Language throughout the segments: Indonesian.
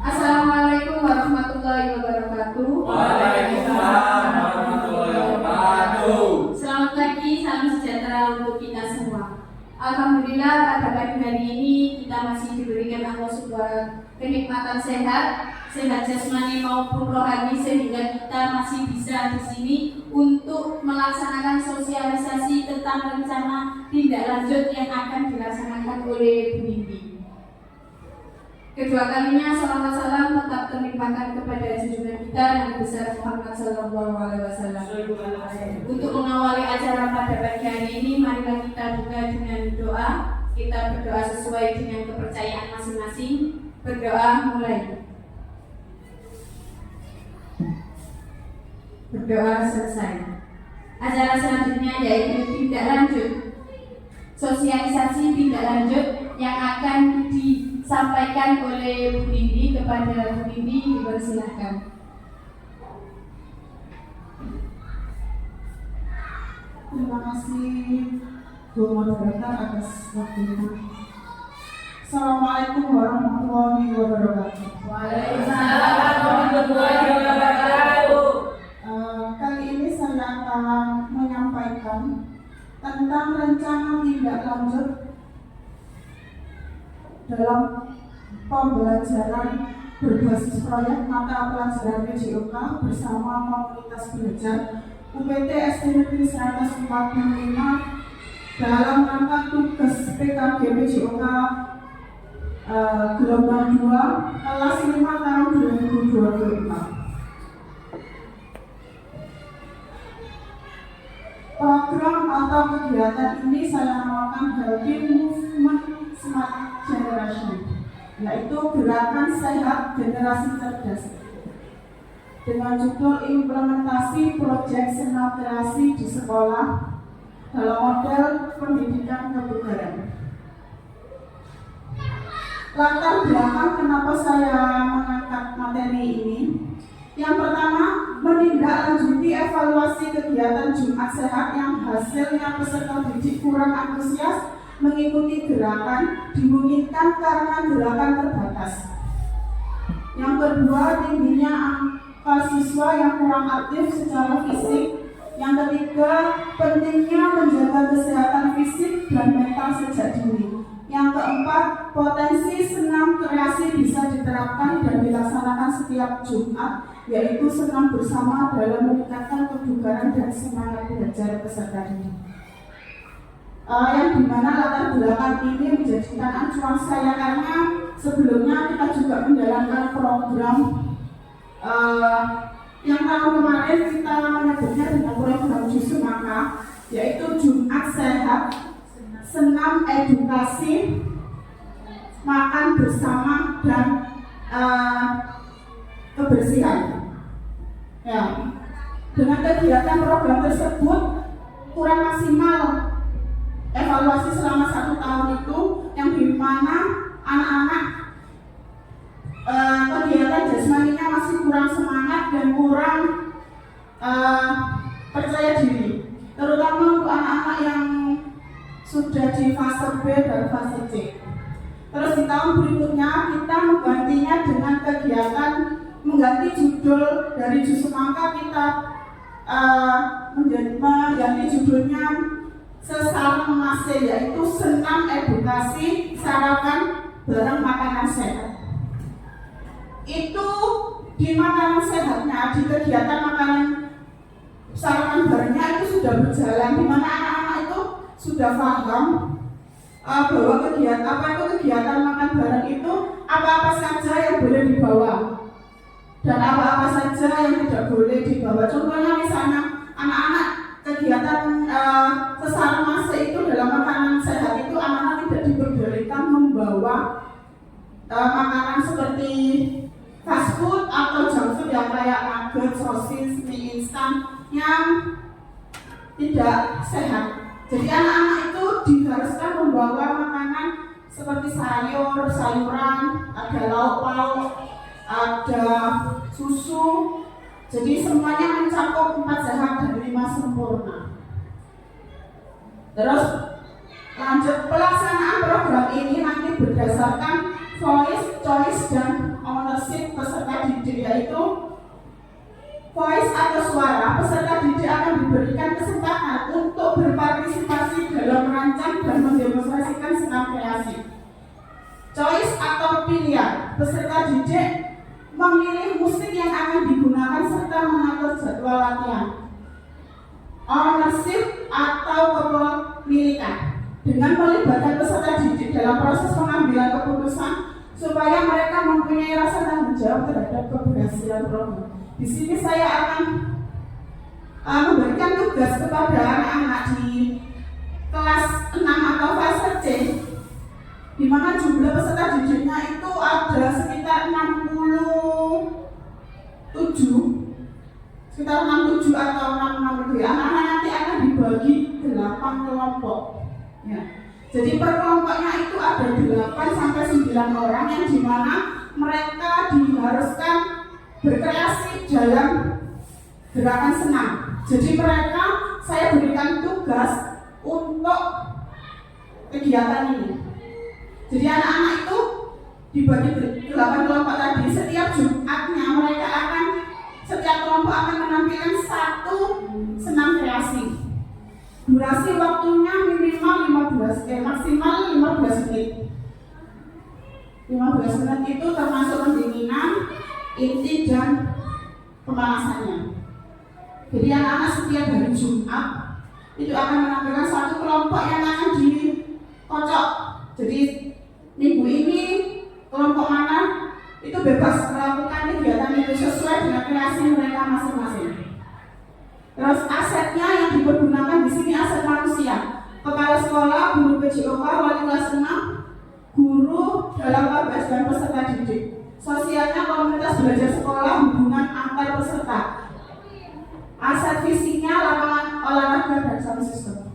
Assalamualaikum warahmatullahi wabarakatuh. Waalaikumsalam warahmatullahi wabarakatuh. Selamat pagi, salam sejahtera untuk kita semua. Alhamdulillah pada pagi hari ini kita masih diberikan Allah Subhanahu kenikmatan sehat jasmani maupun rohani, sehingga kita masih bisa di sini untuk melaksanakan sosialisasi tentang rencana tindak lanjut yang akan dilaksanakan oleh Bu Nindi. Kedua kalinya salawat salam tetap terlimpahkan kepada junjungan kita Nabi besar Muhammad Sallallahu Alaihi Wasallam. Untuk mengawali acara pada pagi hari ini, marilah kita buka dengan doa. Kita berdoa sesuai dengan kepercayaan masing-masing. Berdoa mulai. Berdoa selesai. Acara selanjutnya yaitu tindak lanjut, sosialisasi tindak lanjut yang akan disampaikan oleh Bu Nindi. Kepada Bu Nindi dipersilahkan. Terima kasih Bu Moderator atas waktunya. Assalamualaikum warahmatullahi wabarakatuh. Waalaikumsalam warahmatullahi wabarakatuh. Kali ini saya akan menyampaikan tentang rencana tindak lanjut dalam pembelajaran berbasis proyek mata pelajaran PJOK bersama komunitas belajar UPT SD Negeri 145 dalam rangka tugas PKG PJOK gelombang 2 kelas 5 tahun 2024. Program atau kegiatan ini saya namakan Healthy Movement Smart Generation, yaitu gerakan sehat generasi cerdas, dengan judul implementasi proyek senatrasi di sekolah dalam model pendidikan kebugaran. Latar belakang kenapa saya mengangkat materi ini, yang pertama, menindaklanjuti evaluasi kegiatan Jumat Sehat yang hasilnya peserta didik kurang antusias mengikuti gerakan, dimungkinkan karena gerakan terbatas. Yang kedua, tingginya angka siswa yang kurang aktif secara fisik. Yang ketiga, pentingnya menjaga kesehatan fisik dan mental sejak dini. Yang keempat, potensi senam kreasi bisa diterapkan dan dilaksanakan setiap Jumat, yaitu senam bersama dalam meningkatkan kebugaran dan semangat belajar peserta didik. Yang dimana latar belakang ini menjadikan acuan saya karena sebelumnya kita juga menjalankan program yang tahun kemarin kita menyebutnya dengan program Justru Maka, yaitu Jumat Sehat, senam edukasi, makan bersama, dan kebersihan. Ya, dengan kegiatan program tersebut kurang maksimal evaluasi selama 1 tahun itu, yang dimana anak-anak kegiatan jasmaninya masih kurang semangat dan kurang percaya diri, terutama untuk anak-anak yang sudah di fase B dan fase C. Terus di tahun berikutnya kita menggantinya dengan kegiatan mengganti judul dari Justru Maka, kita mengganti judulnya Sesama Masih, yaitu senam edukasi sarapan bareng makanan sehat. Itu di makanan sehatnya, di kegiatan makanan sarapan barengnya itu sudah berjalan, di mana anak-anak itu sudah paham bahwa kegiatan makan bareng itu apa-apa saja yang boleh dibawa dan apa-apa saja yang tidak boleh dibawa. Contohnya misalnya anak-anak kegiatan sesama masa itu dalam makanan sehat itu anak-anak tidak diperbolehkan membawa makanan seperti fast food atau junk food yang kayak nugget, sosis, mie instan yang tidak sehat. Jadi anak-anak itu diharuskan membawa makanan seperti sayur, sayuran, ada lauk-lauk, ada susu. Jadi semuanya mencakup 4 sehat dan 5 sempurna. Terus Lanjut, pelaksanaan program ini nanti berdasarkan voice, choice, dan ownership peserta didik, yaitu voice atau suara. Peserta didik akan diberikan kesempatan untuk berpartisipasi dalam merancang dan mendemonstrasikan senam kreasi. Choice atau pilihan, peserta didik memilih musik yang akan digunakan serta mengatur jadwal latihan. Ownership atau kepemilikan, dengan melibatkan peserta didik dalam proses pengambilan keputusan supaya mereka mempunyai rasa tanggung jawab terhadap keberhasilan program. Di sini saya akan memberikan tugas kepada anak-anak di kelas 6 atau fase C, di mana jumlah peserta didiknya itu ada sekitar 67 atau 66 itu. Anak-anak nanti akan dibagi 8 kelompok. Ya. Jadi per kelompoknya itu ada 8 sampai 9 orang yang dimana mereka diharuskan berkreasi dalam gerakan senam. Jadi mereka saya berikan tugas untuk kegiatan ini. Jadi anak-anak itu dibagi 8 kelompok tadi. Setiap Jumatnya mereka akan, setiap kelompok akan menampilkan 1 senam kreasi. Durasi waktunya maksimal 15 menit. 15 menit itu termasuk pendinginan, inti, dan pemanasannya. Jadi anak-anak setiap hari Jumat itu akan menampilkan 1 kelompok yang akan dikocok. Jadi minggu ini kelompok mana itu bebas melakukan kegiatan itu sesuai dengan kreasi mereka masing-masing. Terus asetnya yang dipergunakan di sini aset manusia. Kepala sekolah, guru PJOK, wali kelas 6, guru dalam KBS dan peserta didik. Sosialnya komunitas belajar sekolah, hubungan antar peserta. Aset fisiknya lapangan olahraga dan sound system.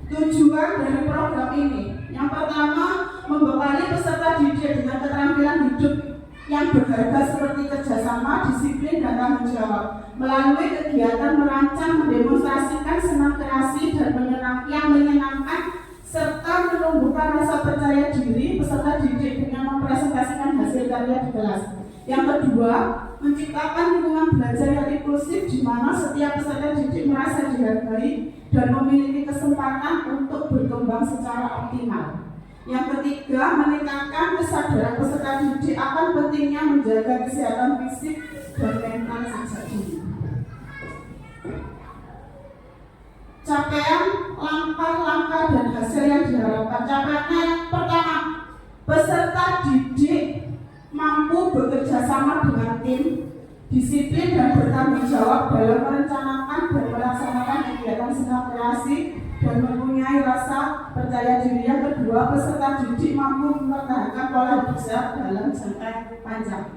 Tujuan dari program ini, yang pertama, membekali peserta didik dengan keterampilan hidup yang berharga seperti kerjasama, disiplin, dan tanggung jawab melalui kegiatan merancang, mendemonstrasikan senam kreasi dan yang menyenangkan serta menumbuhkan rasa percaya diri peserta didik dengan mempresentasikan hasil karya di kelas. Yang kedua, menciptakan lingkungan belajar yang inklusif di mana setiap peserta didik merasa dihargai dan memiliki kesempatan untuk berkembang secara optimal. Yang ketiga, meningkatkan kesadaran peserta didik akan pentingnya menjaga kesehatan fisik dan mental sejak dini. Capaian, langkah-langkah, dan hasil yang diharapkan. Capaiannya yang pertama, peserta didik mampu bekerja sama dengan tim, disiplin dan bertanggung jawab dalam merencanakan dan melaksanakan kegiatan senam kreasi dan mempunyai rasa percaya diri. Yang kedua, peserta didik mampu mempertahankan pola hidup sehat dalam jangka panjang.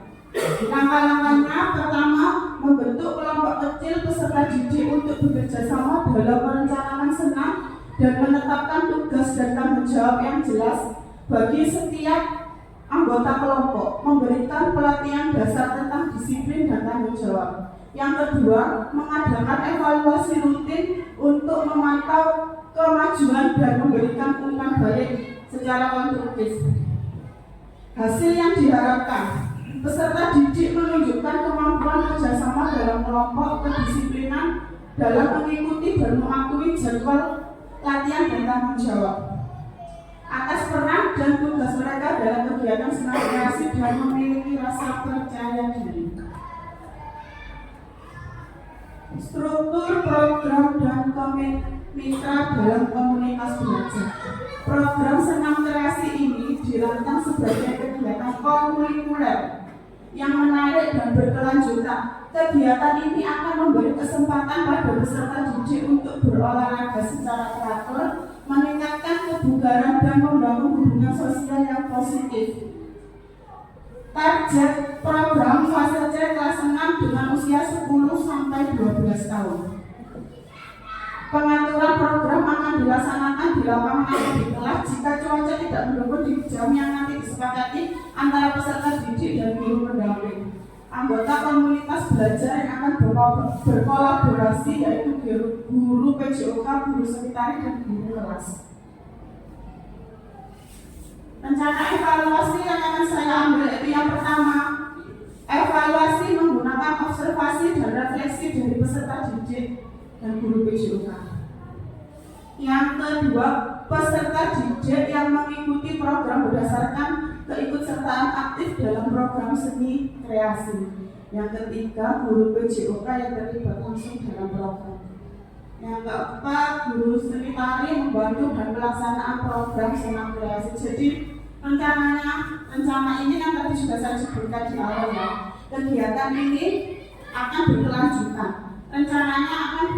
Langkah-langkahnya, pertama, membentuk kelompok kecil peserta didik untuk bekerja sama dalam merencanakan senam dan menetapkan tugas dan tanggung jawab yang jelas bagi setiap anggota kelompok, memberikan pelatihan dasar tentang disiplin dan tanggung jawab. Yang kedua, mengadakan evaluasi rutin untuk memantau kemajuan dan memberikan umpan balik secara konstruktif. Hasil yang diharapkan, peserta didik menunjukkan kemampuan kerjasama dalam kelompok, kedisiplinan dalam mengikuti dan mematuhi jadwal latihan dan tanggung jawab atas peran dan tugas mereka dalam kegiatan senam kreasi dan memiliki rasa percaya diri. Struktur program dan mitra dalam komunitas belajar. Program senam kreasi ini dirancang sebagai kegiatan kurikuler yang menarik dan berkelanjutan. Kegiatan ini akan memberi kesempatan pada peserta didik untuk berolahraga secara teratur, meningkatkan kebugaran dan membangun hubungan sosial yang positif. Target program fase C kelas 6 dengan usia 10 sampai 12 tahun. Pengaturan program akan dilaksanakan di lapangan atau di kelas jika cuaca tidak mendukung di jam yang nanti disepakati antara peserta didik dan guru pendamping. anggota komunitas belajar yang akan berkolaborasi, yaitu guru PJOK, guru sekretaris, dan guru kelas. Rencana evaluasi yang akan saya ambil itu yang pertama, evaluasi menggunakan observasi dan refleksi dari peserta didik dan guru PJOK. Yang kedua, peserta didik yang mengikuti program berdasarkan keikutsertaan aktif dalam program seni kreasi. Yang ketiga, guru PJOK yang terlibat langsung dalam program. Yang keempat, guru sekretaris membantu dan pelaksanaan program senam kreasi. Jadi rencana ini yang tadi sudah saya sebutkan di awal ya. Kegiatan ini akan berkelanjutan. Rencananya akan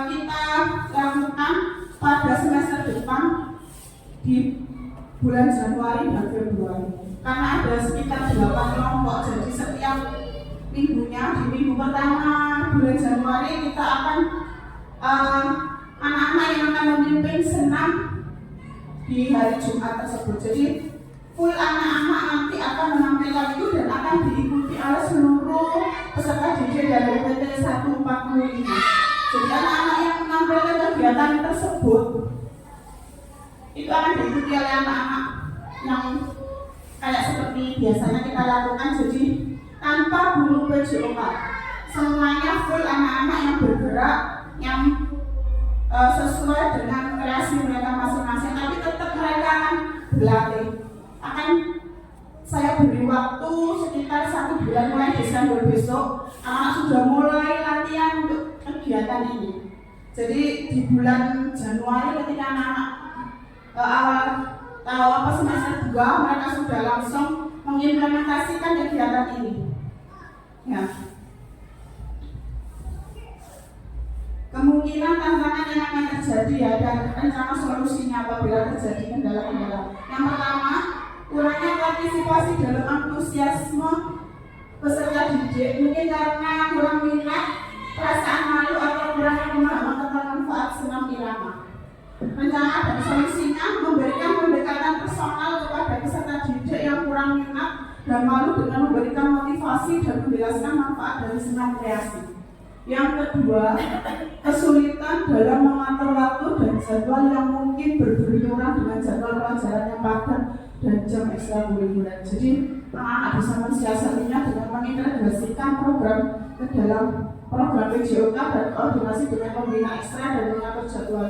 kita lakukan pada semester depan di bulan Januari dan Februari. Karena ada sekitar 8 kelompok, jadi setiap minggunya, di minggu pertama bulan Januari kita akan anak-anak yang akan memimpin senam di hari Jumat tersebut. Jadi full anak-anak nanti akan menampilkan itu dan akan diikuti oleh seluruh peserta didik dari UPT 145. Jadi anak-anak yang menampilkan kegiatan tersebut itu akan diikuti oleh anak-anak yang kayak seperti biasanya kita lakukan. Jadi tanpa guru PJOK, semuanya full anak-anak yang bergerak, yang sesuai dengan kreasi mereka masing-masing, tapi tetap mereka akan berlatih. Akan saya beri waktu sekitar 1 bulan mulai Desember besok, anak sudah mulai latihan untuk kegiatan ini. Jadi di bulan Januari ketika anak-anak awal semester 2 mereka sudah langsung mengimplementasikan kegiatan ini. Ya. Kemungkinan tantangan yang akan terjadi ya, dan rencana solusinya apabila terjadi kendala-kendala. Yang pertama, kurangnya partisipasi dalam antusiasme peserta didik, mungkin karena kurang minat, perasaan malu, atau kurangnya pemahaman tentang manfaat senam irama. Rencana dan solusinya memberikan pendekatan personal kepada peserta didik yang kurang minat dan malu dengan memberikan motivasi dan menjelaskan manfaat dari senam kreasi. Yang kedua, kesulitan dalam mengatur waktu dan jadwal yang mungkin berbenturan dengan jadwal pelajaran yang padat dan jam ekstrakurikuler. Jadi anak-anak bisa mensiasatinya dengan mengintegrasikan program ke dalam program PJOK dan koordinasi dengan pembina ekstra dan mengatur jadwal.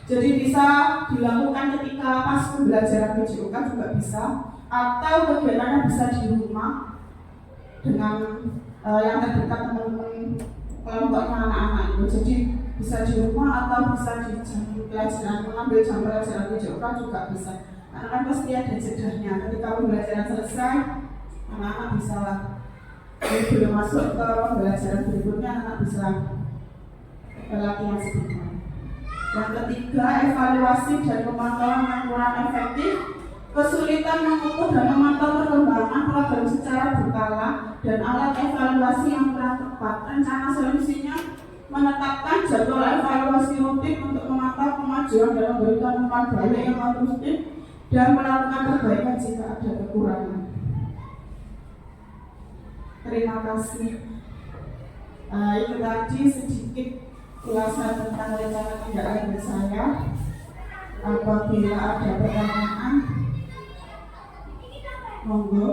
Jadi bisa dilakukan ketika pas pembelajaran PJOK juga bisa, atau kegiatannya bisa di rumah dengan yang terdekat teman-teman kelompoknya anak-anak itu. Jadi bisa di rumah atau bisa di jam pelajaran, mengambil jam pelajaran PJOK juga bisa. Karena kan pasti ada jedahnya. Ketika pembelajaran selesai, anak-anak bisa belum masuk ke pembelajaran berikutnya, anak bisa latihan sebentar. Yang ketiga, evaluasi dan pemantauan yang kurang efektif, kesulitan mengukur dan memantau perkembangan program secara berkala, dan alat evaluasi yang kurang tepat. Rencana solusinya menetapkan jadwal evaluasi rutin untuk memantau kemajuan dan memberikan umpan balik yang konstruktif dan melakukan perbaikan jika ada kekurangan. Terima kasih. Itu tadi sedikit ulasan tentang rencana tindak lanjut saya. Apabila ada pertanyaan, monggo.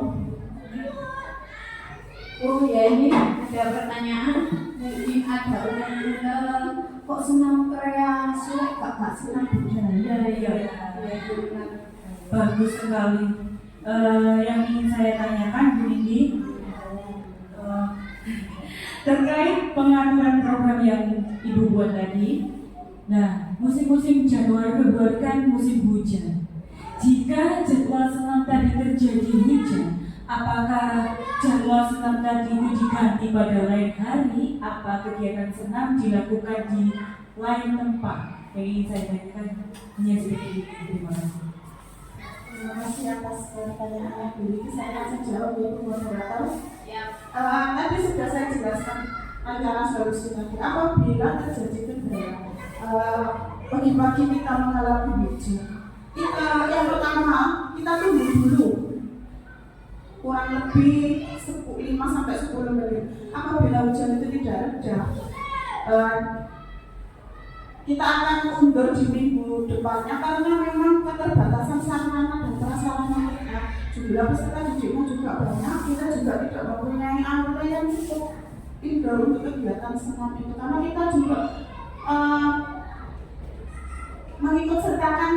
Oh ya, ini ada pertanyaan. Mungkin ada undang-undang kok senam kreasi, kak senam budaya ya. Bagus sekali. Yang ingin saya tanyakan Bu Nindi, terkait pengaturan program yang Ibu buat tadi. Nah, musim-musim Januari Februari kan musim hujan. Jika jadwal senam tadi terjadi hujan, apakah jadwal senam tadi itu diganti pada lain hari? Apa kegiatan senam dilakukan di lain tempat? Yang ingin saya tanyakan hanya seperti itu. Terima kasih. Terima kasih atas pertanyaannya Bu Nindi. Saya langsung jawab ya Bu Moderator. Ya. Tadi sudah saya jelaskan rencana solusi tadi. Apabila terjadi kendala, pagi-pagi kita mengalami hujan, yang pertama kita tunggu dulu kurang lebih 5 10 menit. Apabila hujan itu tidak reda, kita akan undur di minggu depannya karena memang keterbatasan sarana dan prasarana kita. Jumlah peserta didiknya juga banyak, kita juga tidak mempunyai anggota yang cukup indoor untuk kegiatan senam itu karena kita juga mengikut sertakan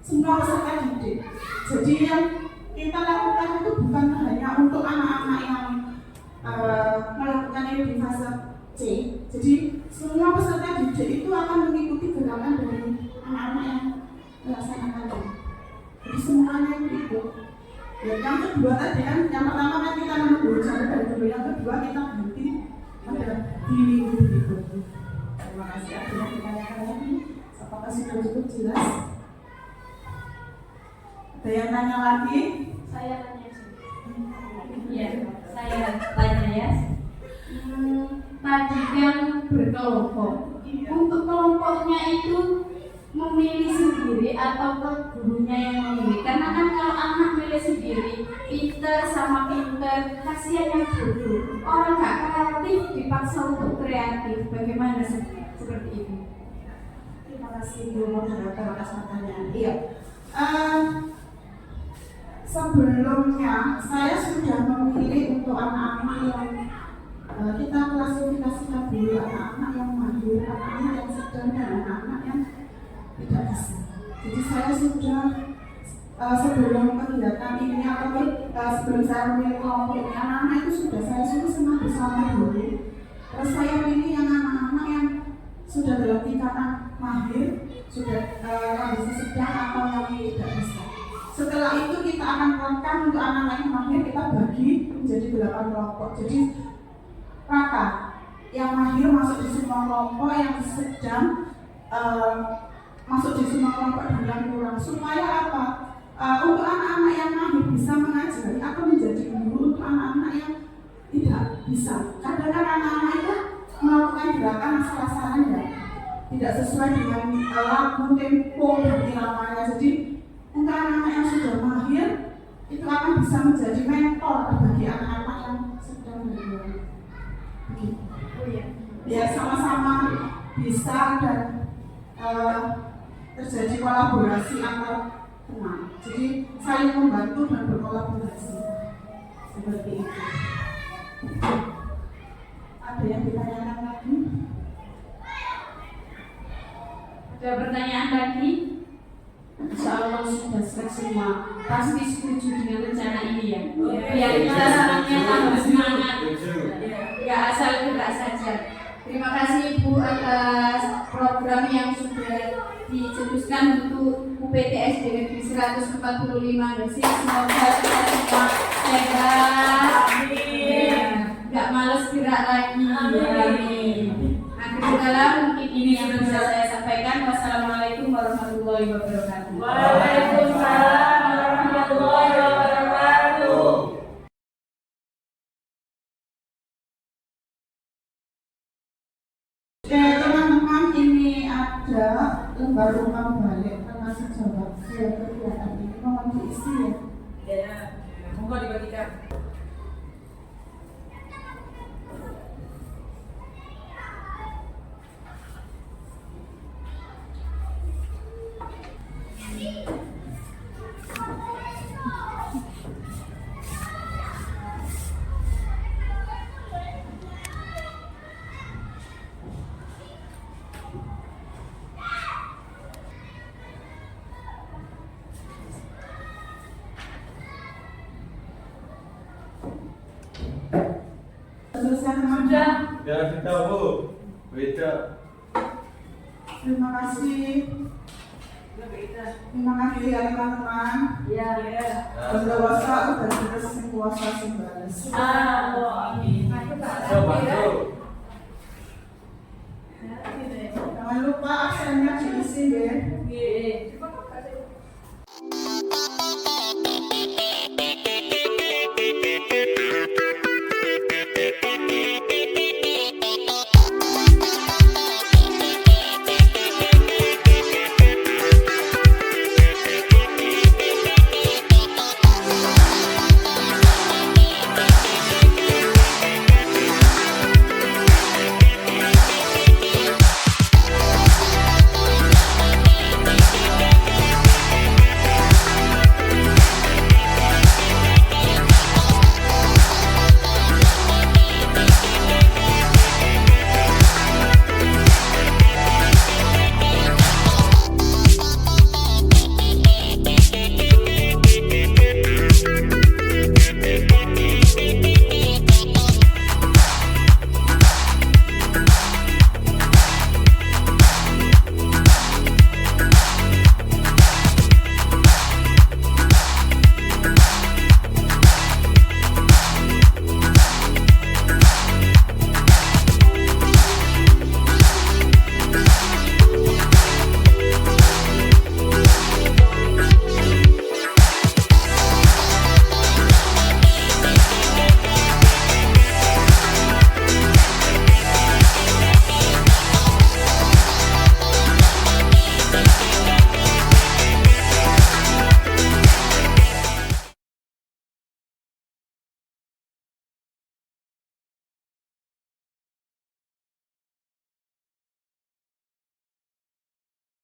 semua peserta didik. Jadi yang kita lakukan itu bukan hanya untuk anak-anak yang melakukan ini di fase C. Jadi semua peserta didik itu akan mengikuti gerakan dari anak-anak yang melaksanakan ini. Jadi semuanya itu ikut. Ya, yang kedua tadi kan, yang pertama kan kita menunggu hujan dari dulu, yang kedua kita berhenti pada di minggu berikutnya. Terima kasih. Ada yang ditanyakan lagi? Apakah sudah cukup jelas? Ada yang tanya lagi? Saya tanya sih. Iya, saya tanya ya. Tadi kan berkelompok. Untuk kelompoknya itu memilih sendiri atau ke gurunya yang memilih? Karena kan kalau anak milih sendiri, pinter sama pinter, kasihan yang bodoh. Orang gak kreatif dipaksa untuk kreatif. Bagaimana seperti itu? Terima kasih Bu Moderator atas pertanyaan. Iya. Sebelumnya saya sudah memilih untuk anak-anak yang kita klasifikasikan dulu, anak-anak yang mahir, anak-anak yang sedang, dan anak-anak yang tidak bisa. Jadi saya sudah sebelum kegiatan ini atau sebelum saya memilih kelompok ini, anak-anak itu sudah saya suruh senam bersama dulu. Terus saya pilih yang anak-anak yang sudah dalam tingkatan mahir, sudah kondisi sedang atau yang tidak bisa. Setelah itu kita akan melakukan untuk anak-anak yang mahir, kita bagi menjadi 8 kelompok. Jadi rata, yang mahir masuk di semua kelompok, yang sedang masuk di semua kelompok dan yang kurang. Supaya apa? Untuk anak-anak yang mahir bisa mengajari atau menjadi guru untuk anak-anak yang tidak bisa. Kadang-kadang anak-anak itu melakukan gerakan asal-asalan ya, tidak sesuai dengan lagu, tempo, dan iramanya. Jadi untuk anak-anak yang sudah mahir itu akan bisa menjadi mentor bagi anak-anak yang sedang belajar. Ya sama-sama bisa dan terjadi kolaborasi antar teman. Jadi saling membantu dan berkolaborasi seperti itu. Ada yang ditanyakan lagi? Ada pertanyaan lagi? Insya Allah sudah selesai semua. Pasti setuju dengan rencana ini ya. Biar kita sarannya tambah semangat. Gak asal gerak saja. Terima kasih Ibu atas program yang sudah dicetuskan untuk UPTS Negeri 145 Gresik. Semoga kita semua sehat, gak males gerak lagi. Akhir kata mungkin ini yang bisa saya sampaikan. Wassalamualaikum warahmatullahi wabarakatuh. Waalaikumsalam warahmatullahi wabarakatuh. Oke teman-teman, ini ada lembar umpan balik termasuk jawab kegiatan ini, mohon diisi ya. Ya, monggo dibagikan. Selesai teman-teman. Ya kita Bu. Beda. Terima kasih. Terima kasih ya teman-teman. Ya. Berdosa dan terus kuasa sembalas. Amin. Coba Bu. Jangan lupa aksennya diisi ya.